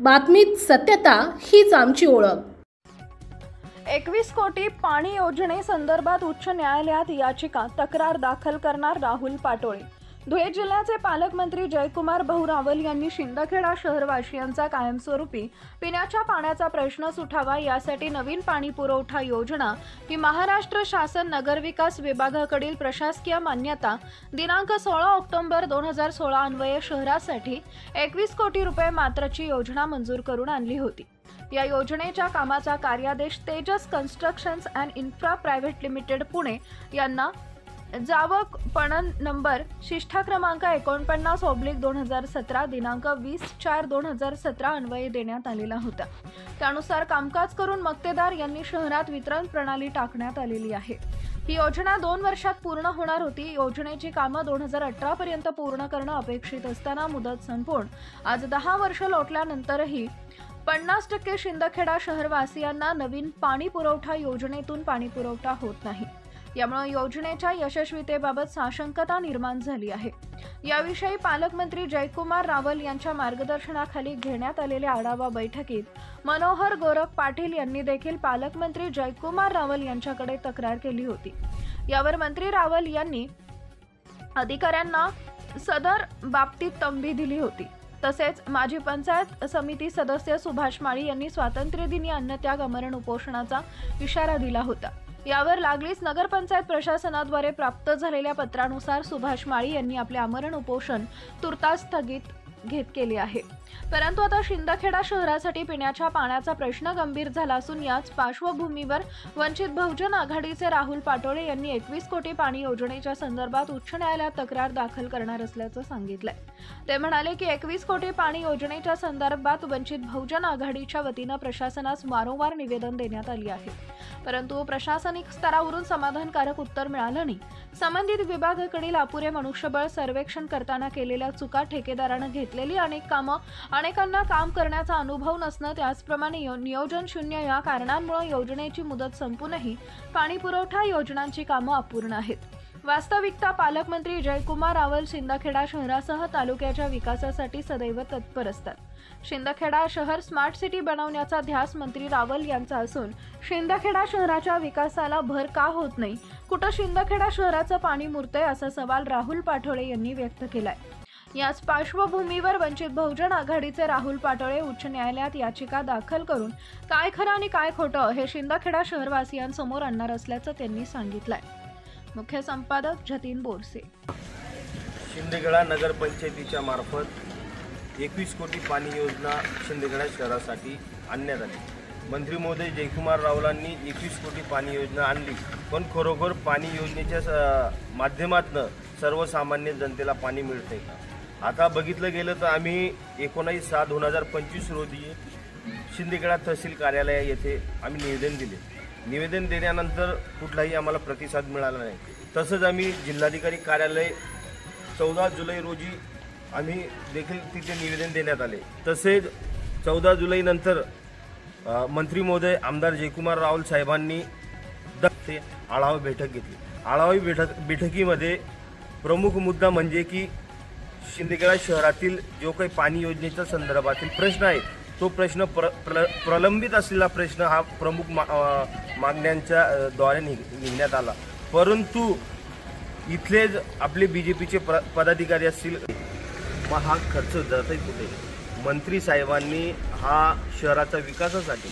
बातमीत सत्यता हीच आमची ओळख। 21 कोटी पाणी योजनेसंदर्भात उच्च न्यायालयात याचिका तक्रार दाखल करणार राहुल पाटोळे। धुळे जिल्ह्याचे पालकमंत्री जयकुमार भाऊ रावल यांनी शिंदखेडा शहरवासियांचा कायमस्वरूपी पिण्याच्या पाण्याचा प्रश्न सुटावा यासाठी नवीन पाणी पुरवठा योजना ही महाराष्ट्र शासन नगरविकास विभागाकडील प्रशासकीय मान्यता दिनांक 16 ऑक्टोबर 2016 अन्वये शहरासाठी 21 कोटी रुपये मात्राची योजना मंजूर करून आणली होती। या योजनेच्या कामाचा कार्यादेश Tejas constructions and infra private limited Pune यांना जावक पणन नंबर शिष्ठा क्रमांक 49/2017 दिनांक 20/4/2017 अन्वये देण्यात आलेला होता। त्यानुसार कामकाज करून मक्तेदार यांनी शहरात वितरण प्रणाली टाकण्यात आलेली आहे। ही योजना 2 वर्षात पूर्ण होणार होती। योजनेची कामं 2018 पर्यंत पूर्ण करणं अपेक्षित असताना मुदत संपवून आज 10 वर्ष लोटल्यानंतरही 50% शिंदखेडा शहरवासियांना नवीन पाणी पुरवठा योजनेतून पाणी पुरवठा होत नाही। यामुळे योजनेच्या यशस्वीतेबाबत साशंकता निर्माण झाली आहे। याविषयी पालकमंत्री जयकुमार रावल यांच्या मार्गदर्शनाखाली घेण्यात आलेल्या आढावा बैठकीत मनोहर गोरख पाटील यांनी देखील पालकमंत्री जयकुमार रावल यांच्याकडे तक्रार केली होती। यावर मंत्री रावल यांनी अधिकाऱ्यांना सदर बाबतीत तंबी दिली होती। तसेच माजी पंचायत समिती सदस्य सुभाष माळी यांनी स्वातंत्र्यदिनी अन्नत्याग आमरण उपोषणाचा इशारा दिला होता। यावर लागलीच नगरपंचायत प्रशासनाद्वारे प्राप्त झालेल्या पत्रानुसार सुभाष माळी यांनी आपले आमरण उपोषण तुर्तास स्थगित केले आहे। परंतु आता शिंदखेडा शहरासाठी पिण्याच्या पाण्याचा प्रश्न गंभीर झाला असून याच पार्श्वभूमीवर वंचित बहुजन आघाडीचे राहुल पाटोळे यांनी 21 कोटी पाणी योजनेच्या संदर्भात उच्च न्यायालयात तक्रार दाखल करणार असल्याचं सांगितलंय। ते म्हणाले की 21 कोटी पाणी योजनेच्या संदर्भात वंचित बहुजन आघाडीच्या वतीनं प्रशासनास वारंवार निवेदन देण्यात आले आहे, परंतु प्रशासनिक स्तरावरून समाधानकारक उत्तर मिळालं नाही। संबंधित विभागाकडील अपुरे मनुष्यबळ, सर्वेक्षण करताना केलेल्या चुका, ठेकेदारानं घेतलेली अनेक कामं, अनेकांना काम करण्याचा अनुभव नसणं, त्याचप्रमाणे नियोजन शून्य या कारणांमुळे योजनेची मुदत संपूनही पाणी पुरवठा योजनांची कामं अपूर्ण आहेत। वास्तविकता पालकमंत्री जयकुमार रावल शिंदखेडा शहरासह तालुक्याच्या विकासासाठी सदैव तत्पर असतात। शिंदखेडा शहर स्मार्ट सिटी बनवण्याचा ध्यास मंत्री रावल यांचा असून शिंदखेडा शहराच्या विकासाला भर का होत नाही, कुठं शिंदखेडा शहराचं पाणी मुरतंय असा सवाल राहुल पाटोळे यांनी व्यक्त केलाय। याच पार्श्वभूमीवर वंचित बहुजन आघाडीचे राहुल पाटोळे उच्च न्यायालयात याचिका दाखल करून काय खरं आणि काय खोटं हे शिंदखेडा शहरवासियांसमोर आणणार असल्याचं त्यांनी सांगितलंय। मुख्य संपादक जतीन बोरसे। शिंदखेडा नगरपंचायतीच्या मार्फत 21 कोटी पाणी योजना शिंदखेडा शहरासाठी आणण्यात आली। मंत्री महोदय जयकुमार रावलांनी 21 कोटी पाणी योजना आणली, पण खरोखर पाणी योजनेच्या माध्यमातून सर्वसामान्य जनतेला पाणी मिळते का? आता बघितलं गेलं तर आम्ही 19/7/2025 रोजी शिंदखेडा तहसील कार्यालय येथे आम्ही निवेदन दिले। निवेदन दिल्यानंतर कुठलाही आम्हाला प्रतिसाद मिळाला नाही। तसंच आम्ही जिल्हाधिकारी कार्यालय 14 जुलै रोजी आम्ही देखील तिथे निवेदन देण्यात आले। तसेच 14 जुलै नंतर मंत्री महोदय आमदार जयकुमार रावल साहेबांनी आढावा बैठक घेतली। आढावा बैठकीमध्ये प्रमुख मुद्दा म्हणजे की शिंदखेडा शहरातील जो काही पाणी योजनेच्या संदर्भातील प्रश्न आहे तो प्रश्न प्रलंबित असलेला प्रश्न हा प्रमुख मागण्यांच्या द्वारे निघण्यात आला, परंतु इथले आपले बीजेपीचे पदाधिकारी असतील मग हा खर्च जातोय कुठे? मंत्री साहेबांनी हा शहराच्या विकासासाठी,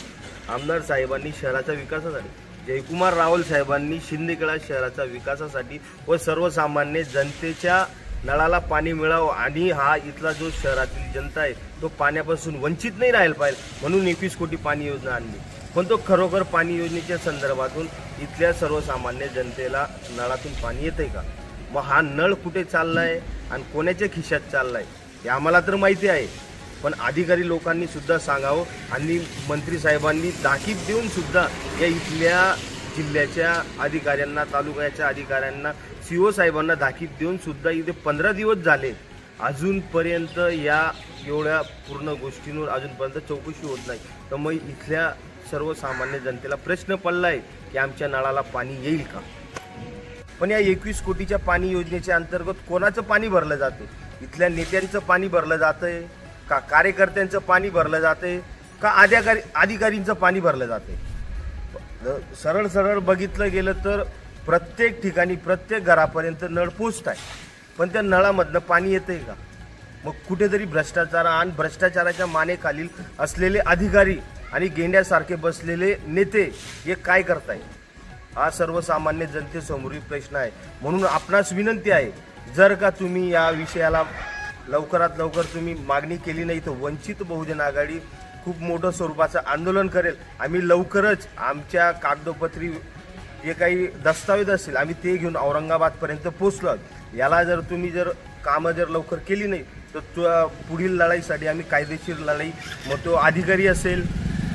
आमदार साहेबांनी शहराच्या विकासासाठी, जयकुमार रावल साहेबांनी शिंदखेडा शहराच्या विकासासाठी व सर्वसामान्य जनतेच्या नळाला पाणी मिळावं आणि हा इथला जो शहरातील जनता आहे तो पाण्यापासून वंचित नाही राहायला पाहिजे म्हणून 21 कोटी पाणी योजना आणली। पण तो खरोखर पाणी योजनेच्या संदर्भातून इथल्या सर्वसामान्य जनतेला नळातून पाणी येतंय का? मग हा नळ कुठे चाललाय आणि कोणाच्या खिशात चाललाय हे आम्हाला तर माहिती आहे, पण अधिकारी लोकांनी सुद्धा सांगावं आणि मंत्री साहेबांनी ताकीद देऊन सुद्धा या इथल्या जिल्ह्याच्या अधिकाऱ्यांना, तालुक्याच्या अधिकाऱ्यांना, सीओ साहेबांना ताकीद देऊन सुद्धा इथे 15 दिवस झाले अजूनपर्यंत या एवढ्या पूर्ण गोष्टींवर अजूनपर्यंत चौकशी होत नाही। तर मग इथल्या सर्वसामान्य जनतेला प्रश्न पडलाय की आमच्या नळाला पाणी येईल का? पण या 21 कोटीच्या पाणी योजनेच्या अंतर्गत कोणाचं पाणी भरलं जातं? इथल्या नेत्यांचं पाणी भरलं जातंय का कार्यकर्त्यांचं पाणी भरलं जाते का अधिकारींचं पाणी भरलं जाते? सरळ सरळ बघितलं गेलं तर प्रत्येक ठिकाणी प्रत्येक घरापर्यंत नळ पोचत आहे, पण त्या नळामधनं पाणी येतंय का? मग कुठेतरी भ्रष्टाचार आणि भ्रष्टाचाराच्या मानेखाली असलेले अधिकारी आणि गेंड्यासारखे बसलेले नेते हे काय करताय? हा सर्वसामान्य जनतेसमोरील प्रश्न आहे. म्हणून आपणास विनंती आहे, जर का तुम्ही या विषयाला लवकरात लवकर तुम्ही मागणी केली नाही तर वंचित बहुजन आघाडी खूप मोठं स्वरूपाचं आंदोलन करेल. आम्ही लवकरच आमच्या कागदोपत्री जे काही दस्तावेज असतील आम्ही ते घेऊन औरंगाबादपर्यंत पोचलो. याला जर तुम्ही कामं लवकर केली नाही तर पुढील लढाईसाठी आम्ही कायदेशीर लढाई, मग तो अधिकारी असेल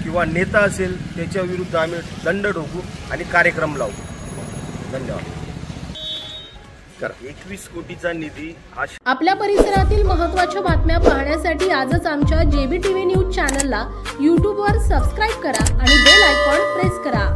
किंवा नेता असेल त्याच्या विरुद्ध आम्ही दंड ठोकू आणि कार्यक्रम लावू. धन्यवाद. 21 कोटीचा निधी आपल्या परिसरातील महत्त्वाच्या बातम्या पाहण्यासाठी आजच आमच्या JBTV न्यूज चॅनलला YouTube वर सबस्क्राईब करा आणि बेल आयकॉन प्रेस करा.